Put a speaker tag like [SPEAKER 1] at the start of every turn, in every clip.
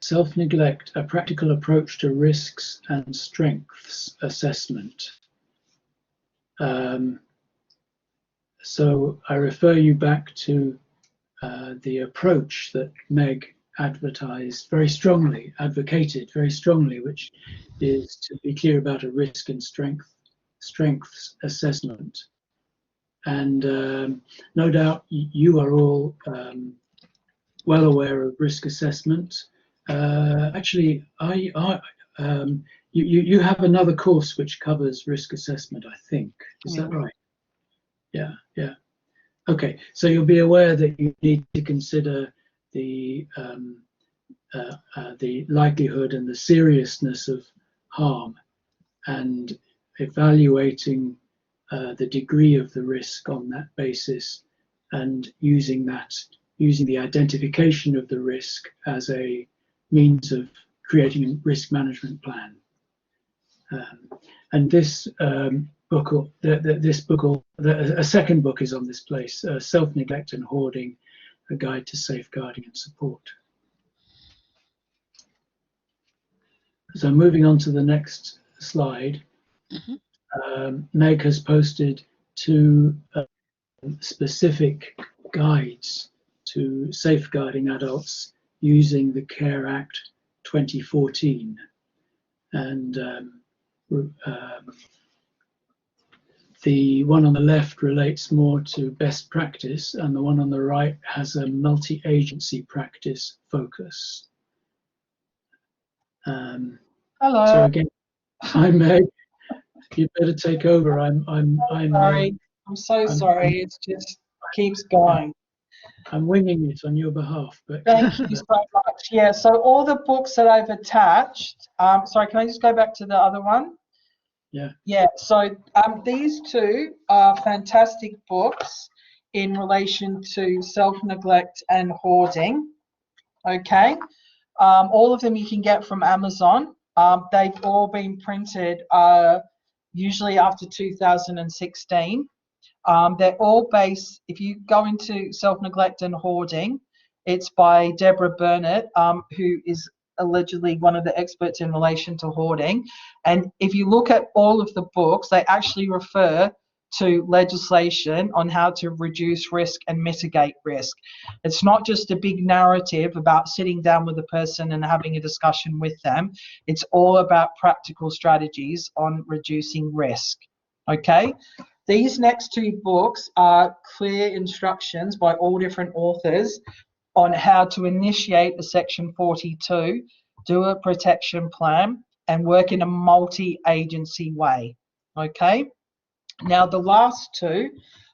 [SPEAKER 1] Self-neglect, a practical approach to risks and strengths assessment. So I refer you back to the approach that Meg advocated very strongly, which is to be clear about a risk and strengths assessment. And no doubt you are all well aware of risk assessment. Actually, you have another course which covers risk assessment, I think. Is that right? Yeah. Okay, so you'll be aware that you need to consider the likelihood and the seriousness of harm, and evaluating the degree of the risk on that basis, and using the identification of the risk as a means of creating a risk management plan. And this book, a second book is on this place, Self-Neglect and Hoarding, A Guide to Safeguarding and Support. So moving on to the next slide, Meg has posted 2 specific guides to safeguarding adults using the CARE Act 2014. And the one on the left relates more to best practice, and the one on the right has a multi-agency practice focus.
[SPEAKER 2] Hello.
[SPEAKER 1] So again, hi Meg. You better take over. I'm
[SPEAKER 2] sorry. I'm so sorry. It just keeps going.
[SPEAKER 1] I'm winging it on your behalf. But
[SPEAKER 2] thank you so much. Yeah. So all the books that I've attached. Sorry. Can I just go back to the other one?
[SPEAKER 1] Yeah.
[SPEAKER 2] Yeah. So these 2 are fantastic books in relation to self-neglect and hoarding. Okay. All of them you can get from Amazon. They've all been printed usually after 2016. They're all based, if you go into self-neglect and hoarding, it's by Deborah Burnett, who is allegedly one of the experts in relation to hoarding. And if you look at all of the books, they actually refer to legislation on how to reduce risk and mitigate risk. It's not just a big narrative about sitting down with a person and having a discussion with them. It's all about practical strategies on reducing risk. Okay, these next 2 books are clear instructions by all different authors on how to initiate a Section 42, do a protection plan, and work in a multi-agency way. Okay. Now, the last 2,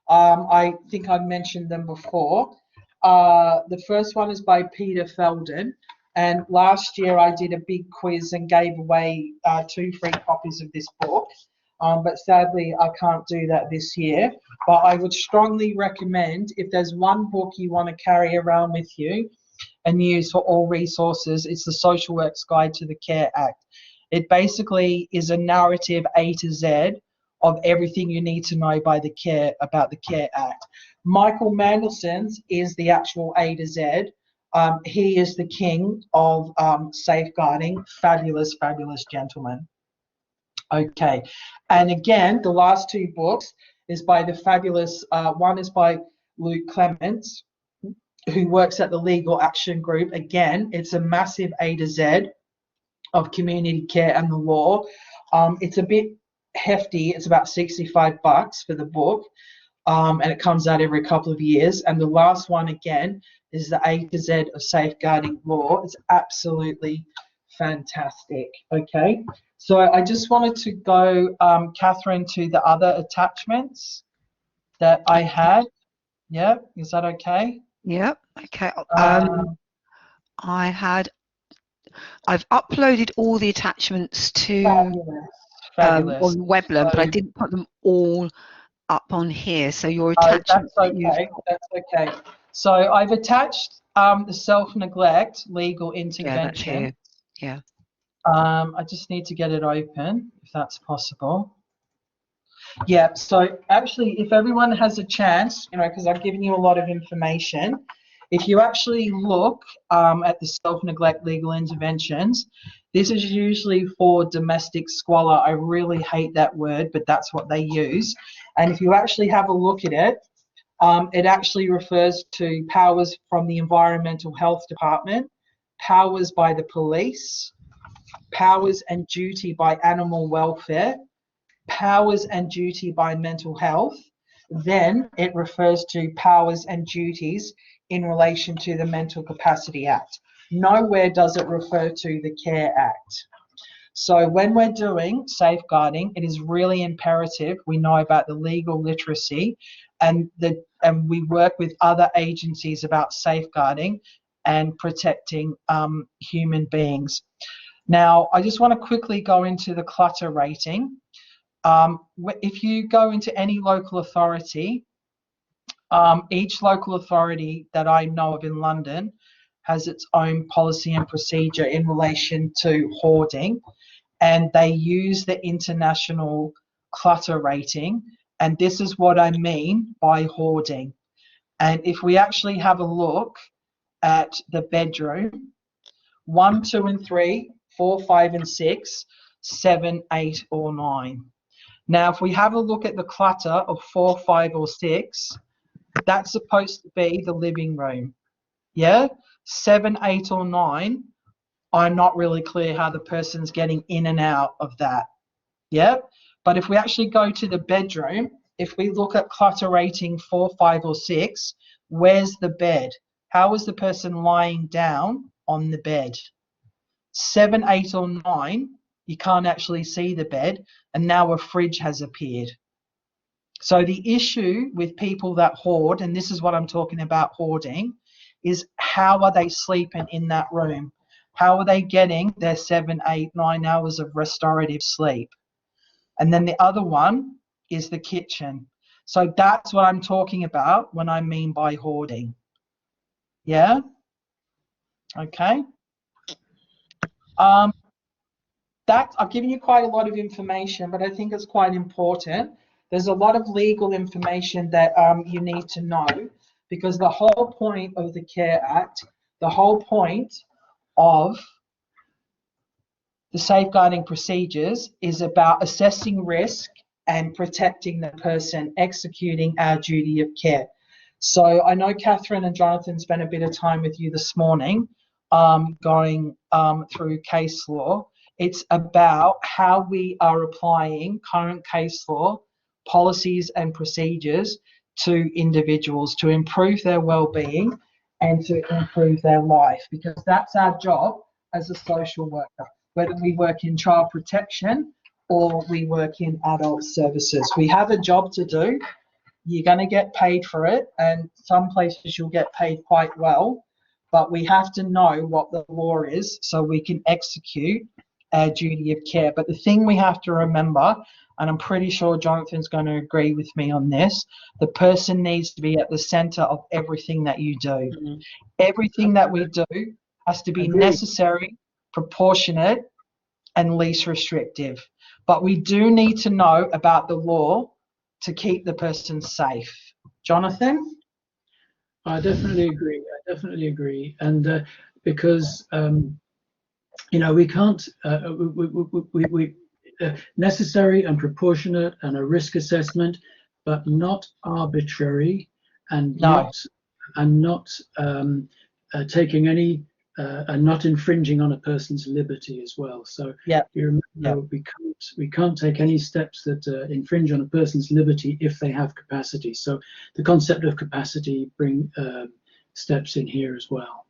[SPEAKER 2] I think I mentioned them before. The first one is by Peter Felden, and last year I did a big quiz and gave away 2 free copies of this book, but sadly I can't do that this year. But I would strongly recommend, if there's one book you want to carry around with you and use for all resources, it's the Social Work's Guide to the CARE Act. It basically is a narrative A to Z of everything you need to know about the CARE Act. Michael Mandelson's is the actual A to Z. He is the king of safeguarding. Fabulous, fabulous gentleman. Okay, and again, the last 2 books is by the fabulous, one is by Luke Clements, who works at the Legal Action Group. Again, it's a massive A to Z of community care and the law. It's a bit hefty. It's about $65 for the book, and it comes out every couple of years. And the last one again is the A to Z of safeguarding law. It's absolutely fantastic. Okay, so I just wanted to go, Catherine, to the other attachments that I had. Yeah, is that okay?
[SPEAKER 3] Yeah, okay. I've uploaded all the attachments to
[SPEAKER 2] Fabulous.
[SPEAKER 3] on Weblearn, but I didn't put them all up on here. So your attachments.
[SPEAKER 2] That's okay. That's okay. So I've attached the self-neglect legal intervention.
[SPEAKER 3] Yeah.
[SPEAKER 2] I just need to get it open, if that's possible. Yeah. So actually, if everyone has a chance, because I've given you a lot of information, If you actually look at the self-neglect legal interventions, this is usually for domestic squalor. I really hate that word, but that's what they use. And if you actually have a look at it, it actually refers to powers from the Environmental Health Department, powers by the police, powers and duty by animal welfare, powers and duty by mental health. Then it refers to powers and duties in relation to the Mental Capacity Act. Nowhere does it refer to the CARE Act. So when we're doing safeguarding, it is really imperative we know about the legal literacy, and we work with other agencies about safeguarding and protecting human beings. Now, I just want to quickly go into the clutter rating. If you go into any local authority, each local authority that I know of in London has its own policy and procedure in relation to hoarding, and they use the international clutter rating, and this is what I mean by hoarding. And if we actually have a look at the bedroom, 1, 2 and 3, 4, 5 and 6, 7, 8 or 9. Now, if we have a look at the clutter of 4, 5 or 6, that's supposed to be the living room. Yeah? 7, 8 or 9, I'm not really clear how the person's getting in and out of that. Yeah? But if we actually go to the bedroom, if we look at clutter rating 4, 5 or 6, where's the bed? How is the person lying down on the bed? 7, 8 or 9, you can't actually see the bed, and now a fridge has appeared. So the issue with people that hoard, and this is what I'm talking about hoarding, is how are they sleeping in that room? How are they getting their 7, 8, 9 hours of restorative sleep? And then the other one is the kitchen. So that's what I'm talking about when I mean by hoarding. Yeah? Okay. I've given you quite a lot of information, but I think it's quite important. There's a lot of legal information that you need to know, because the whole point of the CARE Act, the whole point of the safeguarding procedures is about assessing risk and protecting the person executing our duty of care. So I know Catherine and Jonathan spent a bit of time with you this morning going through case law. It's about how we are applying current case law, policies and procedures to individuals to improve their well-being and to improve their life, because that's our job as a social worker, whether we work in child protection or we work in adult services. We have a job to do. You're going to get paid for it, and some places you'll get paid quite well, but we have to know what the law is so we can execute our duty of care. But the thing we have to remember, and I'm pretty sure Jonathan's going to agree with me on this, the person needs to be at the center of everything that you do. Mm-hmm. Everything that we do has to be necessary, proportionate, and least restrictive. But we do need to know about the law to keep the person safe. Jonathan?
[SPEAKER 1] I definitely agree. And because, you know, we can't, necessary and proportionate and a risk assessment, but not arbitrary and not taking any and not infringing on a person's liberty as well. So you remember, we can't take any steps that infringe on a person's liberty if they have capacity. So the concept of capacity bring steps in here as well.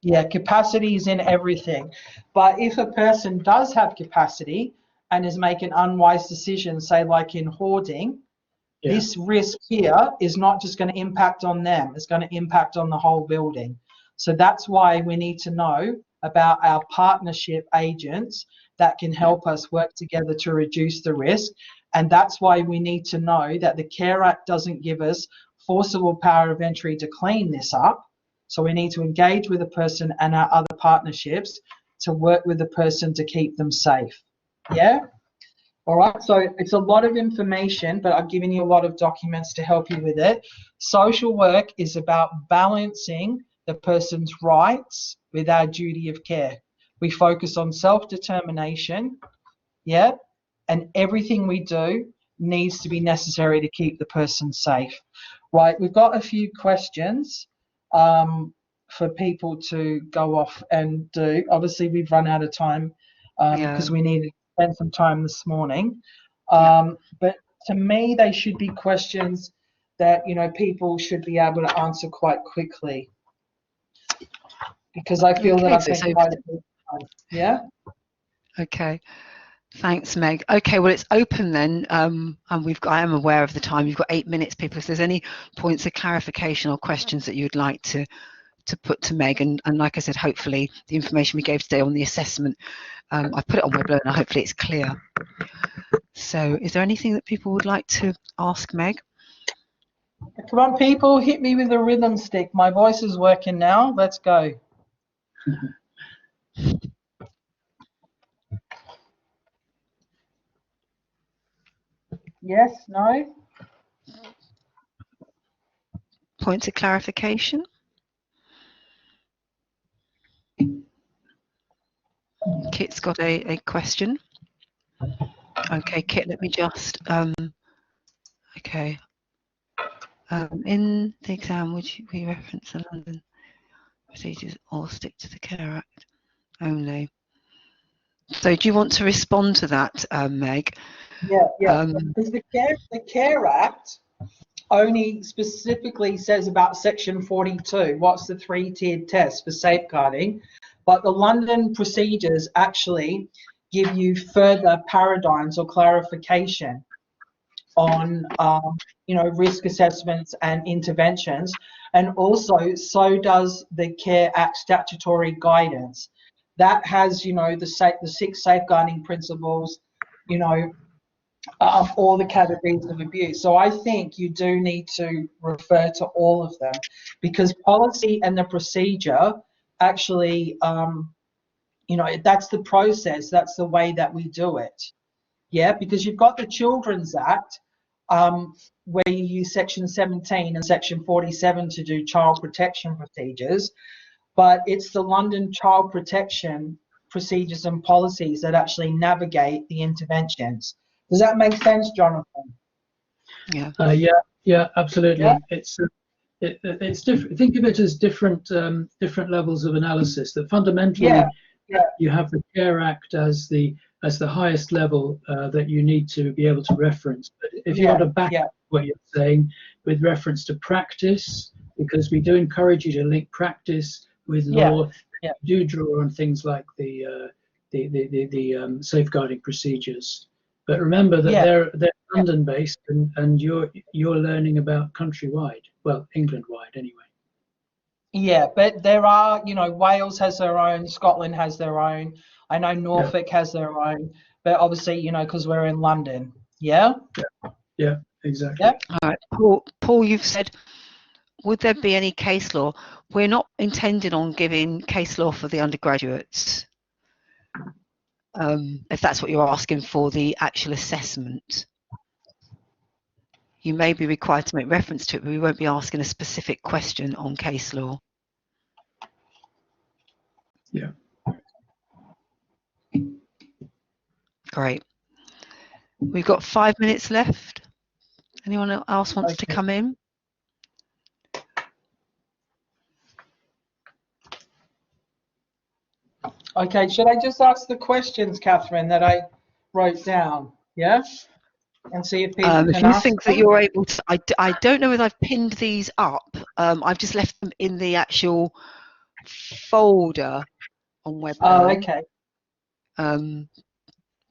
[SPEAKER 2] Yeah, capacity is in everything. But if a person does have capacity and is making unwise decisions, say like in hoarding, this risk here is not just going to impact on them, it's going to impact on the whole building. So that's why we need to know about our partnership agents that can help us work together to reduce the risk. And that's why we need to know that the CARE Act doesn't give us forcible power of entry to clean this up. So we need to engage with the person and our other partnerships to work with the person to keep them safe. Yeah? All right, so it's a lot of information, but I've given you a lot of documents to help you with it. Social work is about balancing the person's rights with our duty of care. We focus on self-determination, yeah, and everything we do needs to be necessary to keep the person safe. Right, we've got a few questions for people to go off and do. Obviously, we've run out of time because we needed to spend some time this morning. But to me, they should be questions that, you know, people should be able to answer quite quickly, because I feel that I've spent quite a bit of time. Yeah.
[SPEAKER 3] Okay. Thanks, Meg. Okay, well, it's open then, and I am aware of the time. You've got 8 minutes, people. If there's any points of clarification or questions that you'd like to put to Meg, and like I said, hopefully the information we gave today on the assessment, I put it on Weblo, and hopefully it's clear. So, is there anything that people would like to ask Meg?
[SPEAKER 2] Come on, people, hit me with a rhythm stick. My voice is working now. Let's go. Yes, no?
[SPEAKER 3] Points of clarification? Kit's got a question. Okay, Kit, let me just, okay. In the exam, would we reference the London procedures or stick to the Care Act only? So do you want to respond to that, Meg?
[SPEAKER 2] Yeah. Because the Care Act only specifically says about Section 42, what's the 3-tiered test for safeguarding, but the London procedures actually give you further paradigms or clarification on, you know, risk assessments and interventions, and also so does the Care Act statutory guidance. That has, you know, the 6 safeguarding principles, you know, all the categories of abuse. So I think you do need to refer to all of them, because policy and the procedure actually, you know, that's the process, that's the way that we do it. Yeah, because you've got the Children's Act, where you use Section 17 and Section 47 to do child protection procedures, but it's the London child protection procedures and policies that actually navigate the interventions. Does that make sense, Jonathan?
[SPEAKER 3] Yeah.
[SPEAKER 1] Yeah, absolutely.
[SPEAKER 2] Yeah?
[SPEAKER 1] It's different. Think of it as different levels of analysis. That fundamentally, you have the Care Act as the highest level that you need to be able to reference. But if you want to back up what you're saying with reference to practice, because we do encourage you to link practice with law, do draw on things like the safeguarding procedures. But remember that they're London-based, and you're learning about countrywide, well, England-wide anyway.
[SPEAKER 2] Yeah, but there are, you know, Wales has their own, Scotland has their own. I know Norfolk has their own, but obviously, you know, because we're in London. Yeah,
[SPEAKER 1] exactly.
[SPEAKER 2] Yeah.
[SPEAKER 3] All right, Paul, you've said, would there be any case law? We're not intending on giving case law for the undergraduates, if that's what you're asking for, the actual assessment. You may be required to make reference to it, but we won't be asking a specific question on case law.
[SPEAKER 1] Yeah.
[SPEAKER 3] Great. We've got 5 minutes left. Anyone else wants to come in?
[SPEAKER 2] Okay, should I just ask the questions, Catherine, that I wrote down? Yeah? And see if people can
[SPEAKER 3] if you
[SPEAKER 2] ask
[SPEAKER 3] think that you're able to, I don't know whether I've pinned these up. I've just left them in the actual folder on Weblo.
[SPEAKER 2] Oh, okay.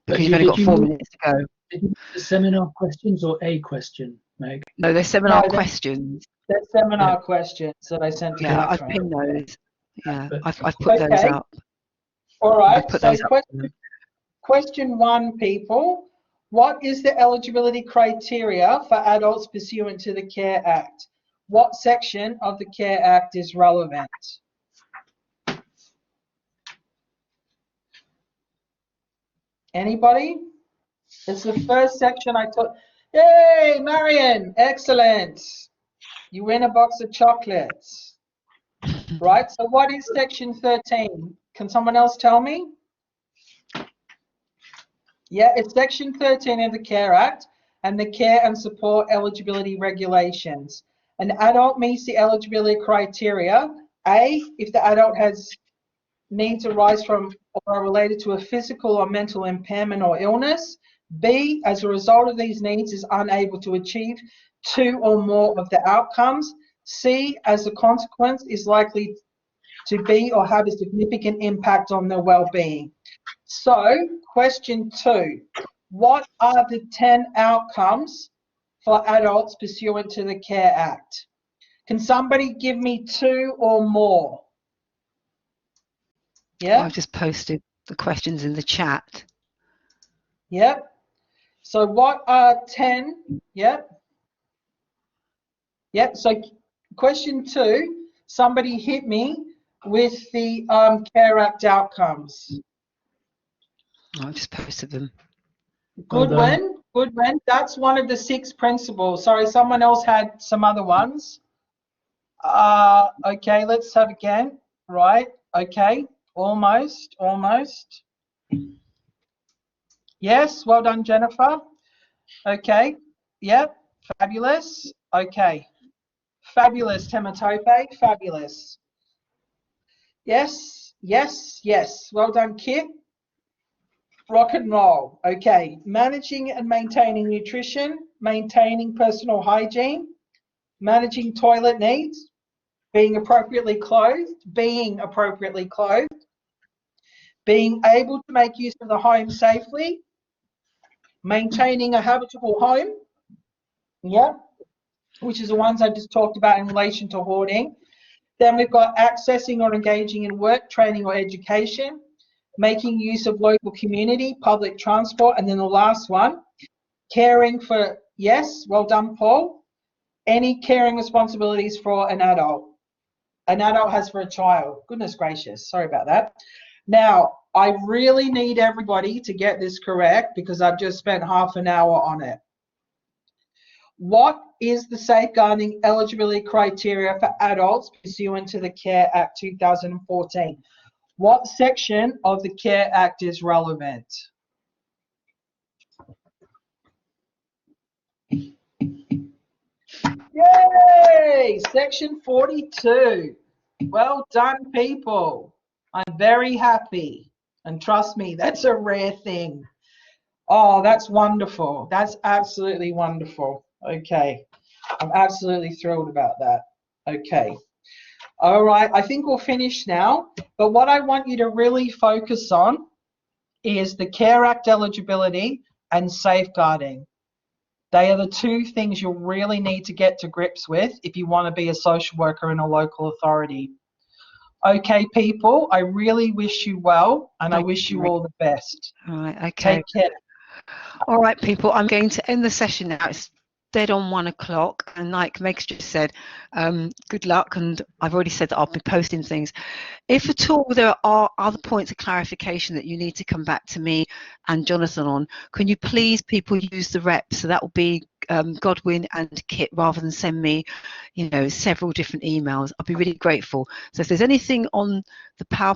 [SPEAKER 3] Because you've only got 4 minutes to go.
[SPEAKER 1] Did you the seminar questions or a question, Meg?
[SPEAKER 3] No, they're seminar questions.
[SPEAKER 2] They're seminar questions that I sent to Catherine.
[SPEAKER 3] I've pinned those. Yeah, I've put those up.
[SPEAKER 2] All right, so question 1, people. What is the eligibility criteria for adults pursuant to the Care Act? What section of the Care Act is relevant? Anybody? It's the first section I took. Yay, Marion, excellent. You win a box of chocolates. right? So what is section 13? Can someone else tell me? Yeah, it's section 13 of the Care Act and the Care and Support Eligibility Regulations. An adult meets the eligibility criteria. A, if the adult has needs arise from or are related to a physical or mental impairment or illness. B, as a result of these needs is unable to achieve 2 or more of the outcomes. C, as a consequence is likely to be or have a significant impact on their well-being. So, question 2, what are the 10 outcomes for adults pursuant to the Care Act? Can somebody give me 2 or more? Yeah.
[SPEAKER 3] I've just posted the questions in the chat.
[SPEAKER 2] Yep. So what are 10? Yep. Yep. So question 2, somebody hit me with the Care Act outcomes.
[SPEAKER 3] I've just posted them.
[SPEAKER 2] Good
[SPEAKER 1] Well done.
[SPEAKER 2] one. Good one. That's one of the 6 principles. Sorry, someone else had some other ones. Okay, let's have again. Right. Okay. Almost. Yes, well done, Jennifer. Okay, yep, fabulous. Okay, fabulous, Tematope, fabulous. Yes, well done, Kit. Rock and roll. Okay, managing and maintaining nutrition, maintaining personal hygiene, managing toilet needs, being appropriately clothed, being able to make use of the home safely, maintaining a habitable home, which is the ones I just talked about in relation to hoarding. Then we've got accessing or engaging in work, training or education, making use of local community, public transport, and then the last one, caring for, yes, well done, Paul, any caring responsibilities for an adult. An adult has for a child. Goodness gracious, sorry about that. Now, I really need everybody to get this correct because I've just spent half an hour on it. What is the safeguarding eligibility criteria for adults pursuant to the Care Act 2014? What section of the Care Act is relevant? Yay! Section 42. Well done, people. I'm very happy. And trust me, that's a rare thing. Oh, that's wonderful. That's absolutely wonderful. Okay. I'm absolutely thrilled about that. Okay. All right. I think we'll finish now. But what I want you to really focus on is the Care Act eligibility and safeguarding. They are the 2 things you'll really need to get to grips with if you want to be a social worker in a local authority. Okay, people, I really wish you well, and I wish you all the best.
[SPEAKER 3] All right, okay.
[SPEAKER 2] Take care.
[SPEAKER 3] All right, people, I'm going to end the session now. It's dead on 1 o'clock, and like Meg's just said, good luck, and I've already said that I'll be posting things. If at all there are other points of clarification that you need to come back to me and Jonathan on, can you please, people, use the rep? So that will be Godwin and Kit, rather than send me, several different emails. I'll be really grateful. So if there's anything on the PowerPoint